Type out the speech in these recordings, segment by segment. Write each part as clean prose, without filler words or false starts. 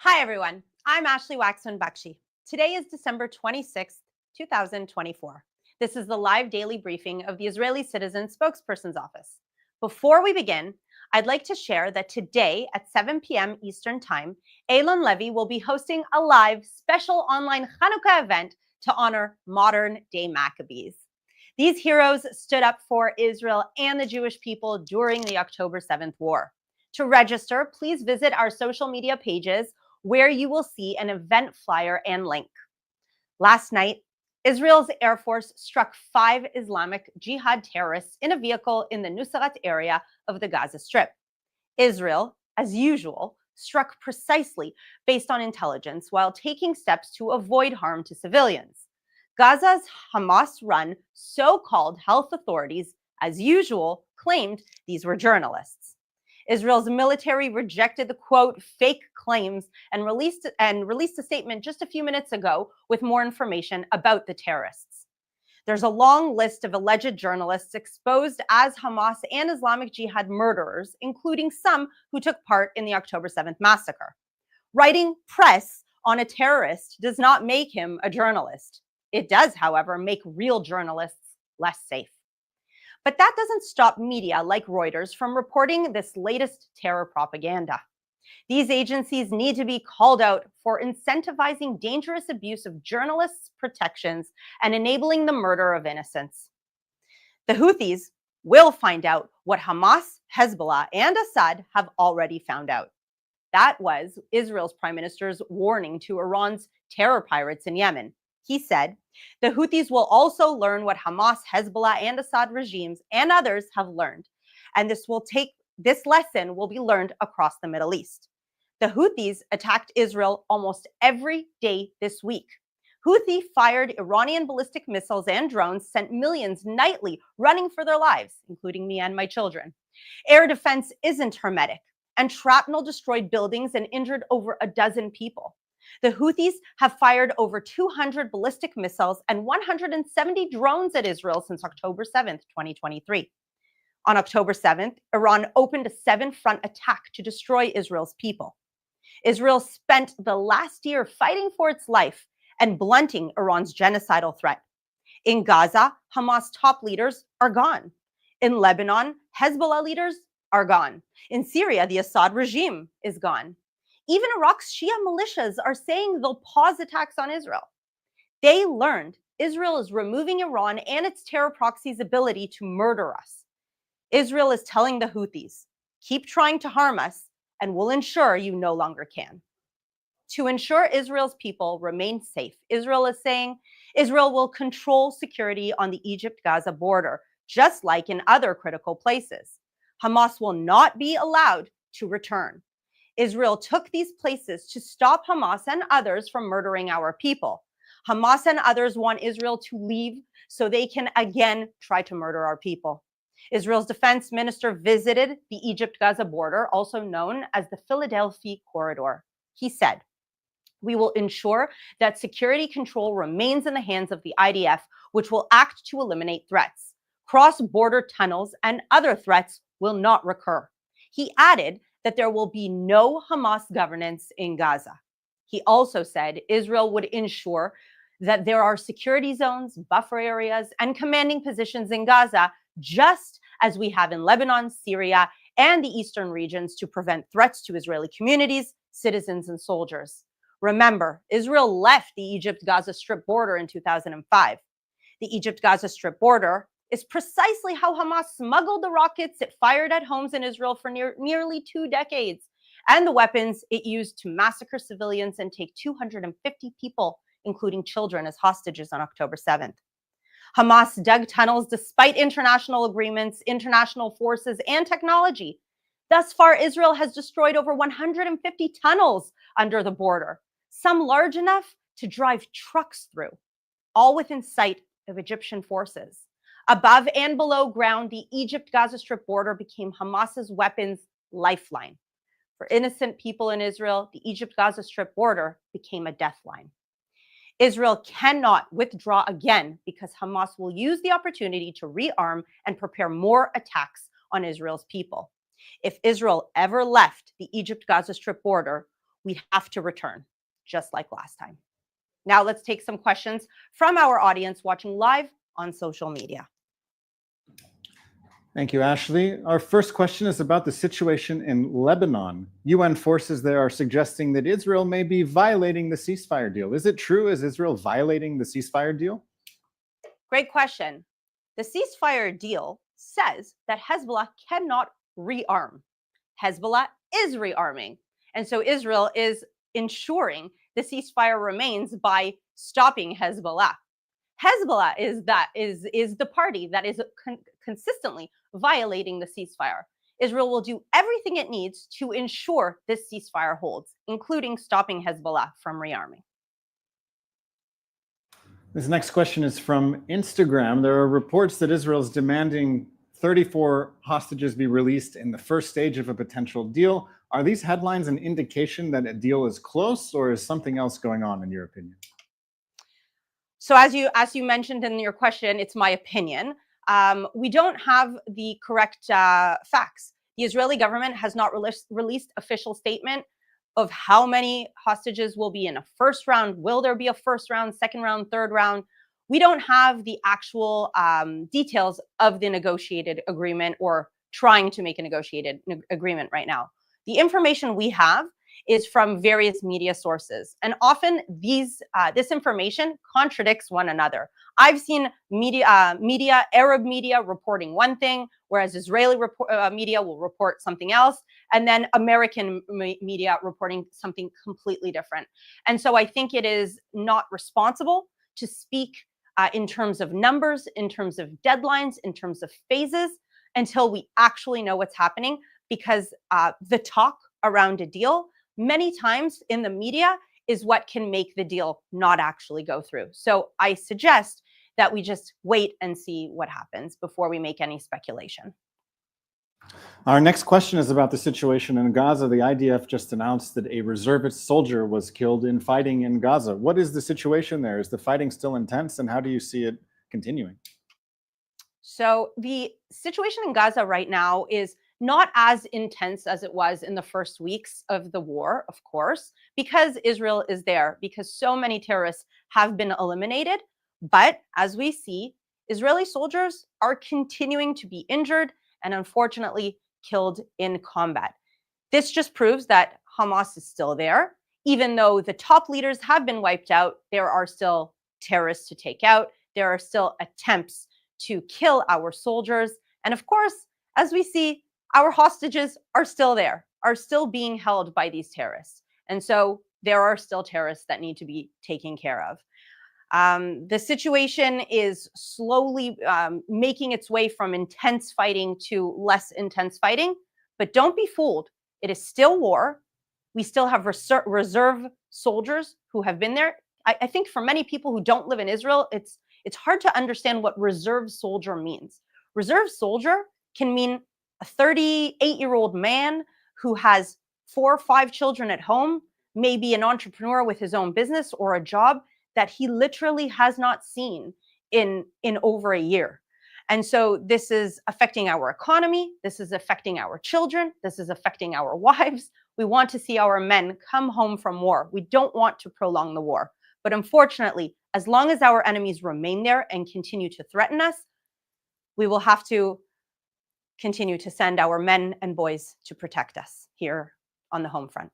Hi, everyone. I'm Ashley Waxman Bakshi. Today is December 26th, 2024. This is the live daily briefing of the Israeli Citizen Spokesperson's Office. Before we begin, I'd like to share that today at 7 p.m. Eastern Time, Eilon Levy will be hosting a live special online Hanukkah event to honor modern-day Maccabees. These heroes stood up for Israel and the Jewish people during the October 7th war. To register, please visit our social media pages where you will see an event flyer and link. Last night, Israel's Air Force struck 5 Islamic Jihad terrorists in a vehicle in the Nusrat area of the Gaza Strip. Israel, as usual, struck precisely based on intelligence while taking steps to avoid harm to civilians. Gaza's Hamas-run so-called health authorities, as usual, claimed these were journalists. Israel's military rejected the, quote, fake claims and released a statement just a few minutes ago with more information about the terrorists. There's a long list of alleged journalists exposed as Hamas and Islamic Jihad murderers, including some who took part in the October 7th massacre. Writing press on a terrorist does not make him a journalist. It does, however, make real journalists less safe. But that doesn't stop media like Reuters from reporting this latest terror propaganda. These agencies need to be called out for incentivizing dangerous abuse of journalists' protections and enabling the murder of innocents. The Houthis will find out what Hamas, Hezbollah, and Assad have already found out. That was Israel's prime minister's warning to Iran's terror pirates in Yemen. He said, the Houthis will also learn what Hamas, Hezbollah, and Assad regimes and others have learned, and this will take This lesson will be learned across the Middle East. The Houthis attacked Israel almost every day this week. Houthi fired Iranian ballistic missiles and drones sent millions nightly running for their lives, including me and my children. Air defense isn't hermetic, and shrapnel destroyed buildings and injured over a dozen people. The Houthis have fired over 200 ballistic missiles and 170 drones at Israel since October 7th, 2023. On October 7th, Iran opened a 7-front attack to destroy Israel's people. Israel spent the last year fighting for its life and blunting Iran's genocidal threat. In Gaza, Hamas top leaders are gone. In Lebanon, Hezbollah leaders are gone. In Syria, the Assad regime is gone. Even Iraq's Shia militias are saying they'll pause attacks on Israel. They learned Israel is removing Iran and its terror proxy's ability to murder us. Israel is telling the Houthis, keep trying to harm us, and we'll ensure you no longer can. To ensure Israel's people remain safe, Israel is saying Israel will control security on the Egypt-Gaza border, just like in other critical places. Hamas will not be allowed to return. Israel took these places to stop Hamas and others from murdering our people. Hamas and others want Israel to leave so they can again try to murder our people. Israel's defense minister visited the Egypt-Gaza border, also known as the Philadelphia Corridor. He said, "We will ensure that security control remains in the hands of the IDF, which will act to eliminate threats. Cross-border tunnels and other threats will not recur." He added that there will be no Hamas governance in Gaza. He also said Israel would ensure that there are security zones, buffer areas, and commanding positions in Gaza, just as we have in Lebanon, Syria, and the eastern regions to prevent threats to Israeli communities, citizens, and soldiers. Remember, Israel left the Egypt-Gaza Strip border in 2005. The Egypt-Gaza Strip border is precisely how Hamas smuggled the rockets it fired at homes in Israel for nearly 2 decades, and the weapons it used to massacre civilians and take 250 people, including children, as hostages on October 7th. Hamas dug tunnels despite international agreements, international forces, and technology. Thus far, Israel has destroyed over 150 tunnels under the border, some large enough to drive trucks through, all within sight of Egyptian forces. Above and below ground, the Egypt-Gaza Strip border became Hamas's weapons lifeline. For innocent people in Israel, the Egypt-Gaza Strip border became a death line. Israel cannot withdraw again because Hamas will use the opportunity to rearm and prepare more attacks on Israel's people. If Israel ever left the Egypt-Gaza Strip border, we'd have to return, just like last time. Now let's take some questions from our audience watching live on social media. Thank you, Ashley. Our first question is about the situation in Lebanon. UN forces there are suggesting that Israel may be violating the ceasefire deal. Is it true? Is Israel violating the ceasefire deal? Great question. The ceasefire deal says that Hezbollah cannot rearm. Hezbollah is rearming. And so Israel is ensuring the ceasefire remains by stopping Hezbollah. Hezbollah is the party that is consistently violating the ceasefire. Israel will do everything it needs to ensure this ceasefire holds, including stopping Hezbollah from rearming. This next question is from Instagram. There are reports that Israel is demanding 34 hostages be released in the first stage of a potential deal. Are these headlines an indication that a deal is close, or is something else going on, in your opinion? So as you mentioned in your question, it's my opinion. We don't have the correct facts. The Israeli government has not released official statement of how many hostages will be in a first round. Will there be a first round, second round, third round? We don't have the actual details of the negotiated agreement or trying to make a negotiated agreement right now. The information we have is from various media sources, and often this information contradicts one another. I've seen Arab media reporting one thing, whereas Israeli media will report something else, and then American media reporting something completely different. And so I think it is not responsible to speak in terms of numbers, in terms of deadlines, in terms of phases, until we actually know what's happening, because the talk around a deal many times in the media is what can make the deal not actually go through. So I suggest that we just wait and see what happens before we make any speculation. Our next question is about the situation in Gaza. The IDF just announced that a reservist soldier was killed in fighting in Gaza. What is the situation there? Is the fighting still intense, and how do you see it continuing? So the situation in Gaza right now is not as intense as it was in the first weeks of the war, of course, because Israel is there, because so many terrorists have been eliminated. But as we see, Israeli soldiers are continuing to be injured and unfortunately killed in combat. This just proves that Hamas is still there. Even though the top leaders have been wiped out, there are still terrorists to take out. There are still attempts to kill our soldiers. And of course, as we see, our hostages are still there, are still being held by these terrorists. And so there are still terrorists that need to be taken care of. The situation is slowly making its way from intense fighting to less intense fighting, but don't be fooled. It is still war. We still have reserve soldiers who have been there. I think for many people who don't live in Israel, it's hard to understand what reserve soldier means. Reserve soldier can mean a 38-year-old man who has 4 or 5 children at home, maybe an entrepreneur with his own business or a job that he literally has not seen in over a year. And so this is affecting our economy. This is affecting our children. This is affecting our wives. We want to see our men come home from war. We don't want to prolong the war. But unfortunately, as long as our enemies remain there and continue to threaten us, we will have to continue to send our men and boys to protect us here on the home front.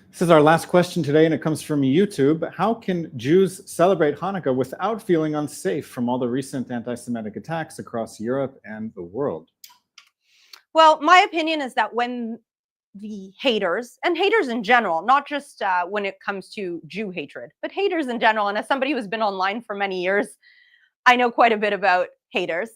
This is our last question today, and it comes from YouTube. How can Jews celebrate Hanukkah without feeling unsafe from all the recent anti-Semitic attacks across Europe and the world? Well, my opinion is that when the haters, and haters in general, not just when it comes to Jew hatred, but haters in general, and as somebody who's been online for many years, I know quite a bit about haters.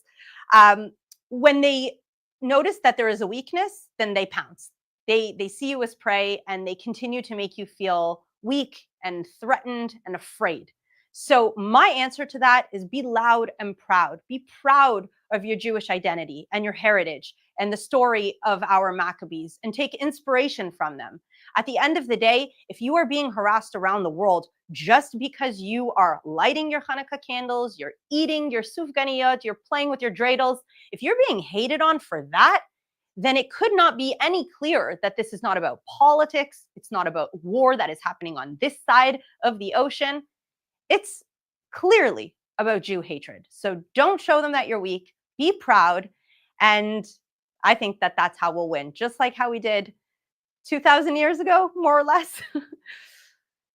When they notice that there is a weakness, then they pounce. They see you as prey, and they continue to make you feel weak and threatened and afraid. So my answer to that is be loud and proud. Be proud of your Jewish identity and your heritage and the story of our Maccabees, and take inspiration from them. At the end of the day, if you are being harassed around the world just because you are lighting your Hanukkah candles, you're eating your sufganiyot, you're playing with your dreidels, if you're being hated on for that, then it could not be any clearer that this is not about politics. It's not about war that is happening on this side of the ocean. It's clearly about Jew hatred. So don't show them that you're weak. Be proud. And I think that that's how we'll win, just like how we did 2,000 years ago, more or less.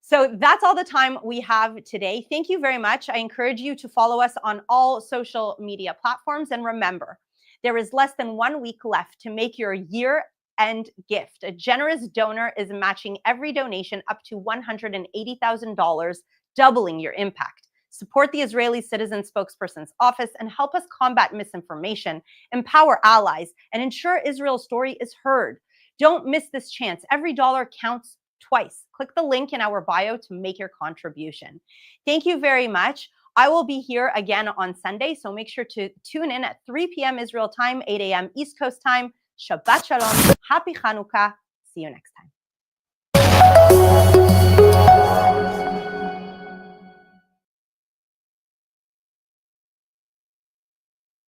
So that's all the time we have today. Thank you very much. I encourage you to follow us on all social media platforms. And remember, there is less than 1 week left to make your year-end gift. A generous donor is matching every donation up to $180,000, doubling your impact. Support the Israeli Citizen Spokesperson's Office and help us combat misinformation, empower allies, and ensure Israel's story is heard. Don't miss this chance. Every dollar counts twice. Click the link in our bio to make your contribution. Thank you very much. I will be here again on Sunday, so make sure to tune in at 3 p.m. Israel time, 8 a.m. East Coast time. Shabbat Shalom. Happy Hanukkah. See you next time.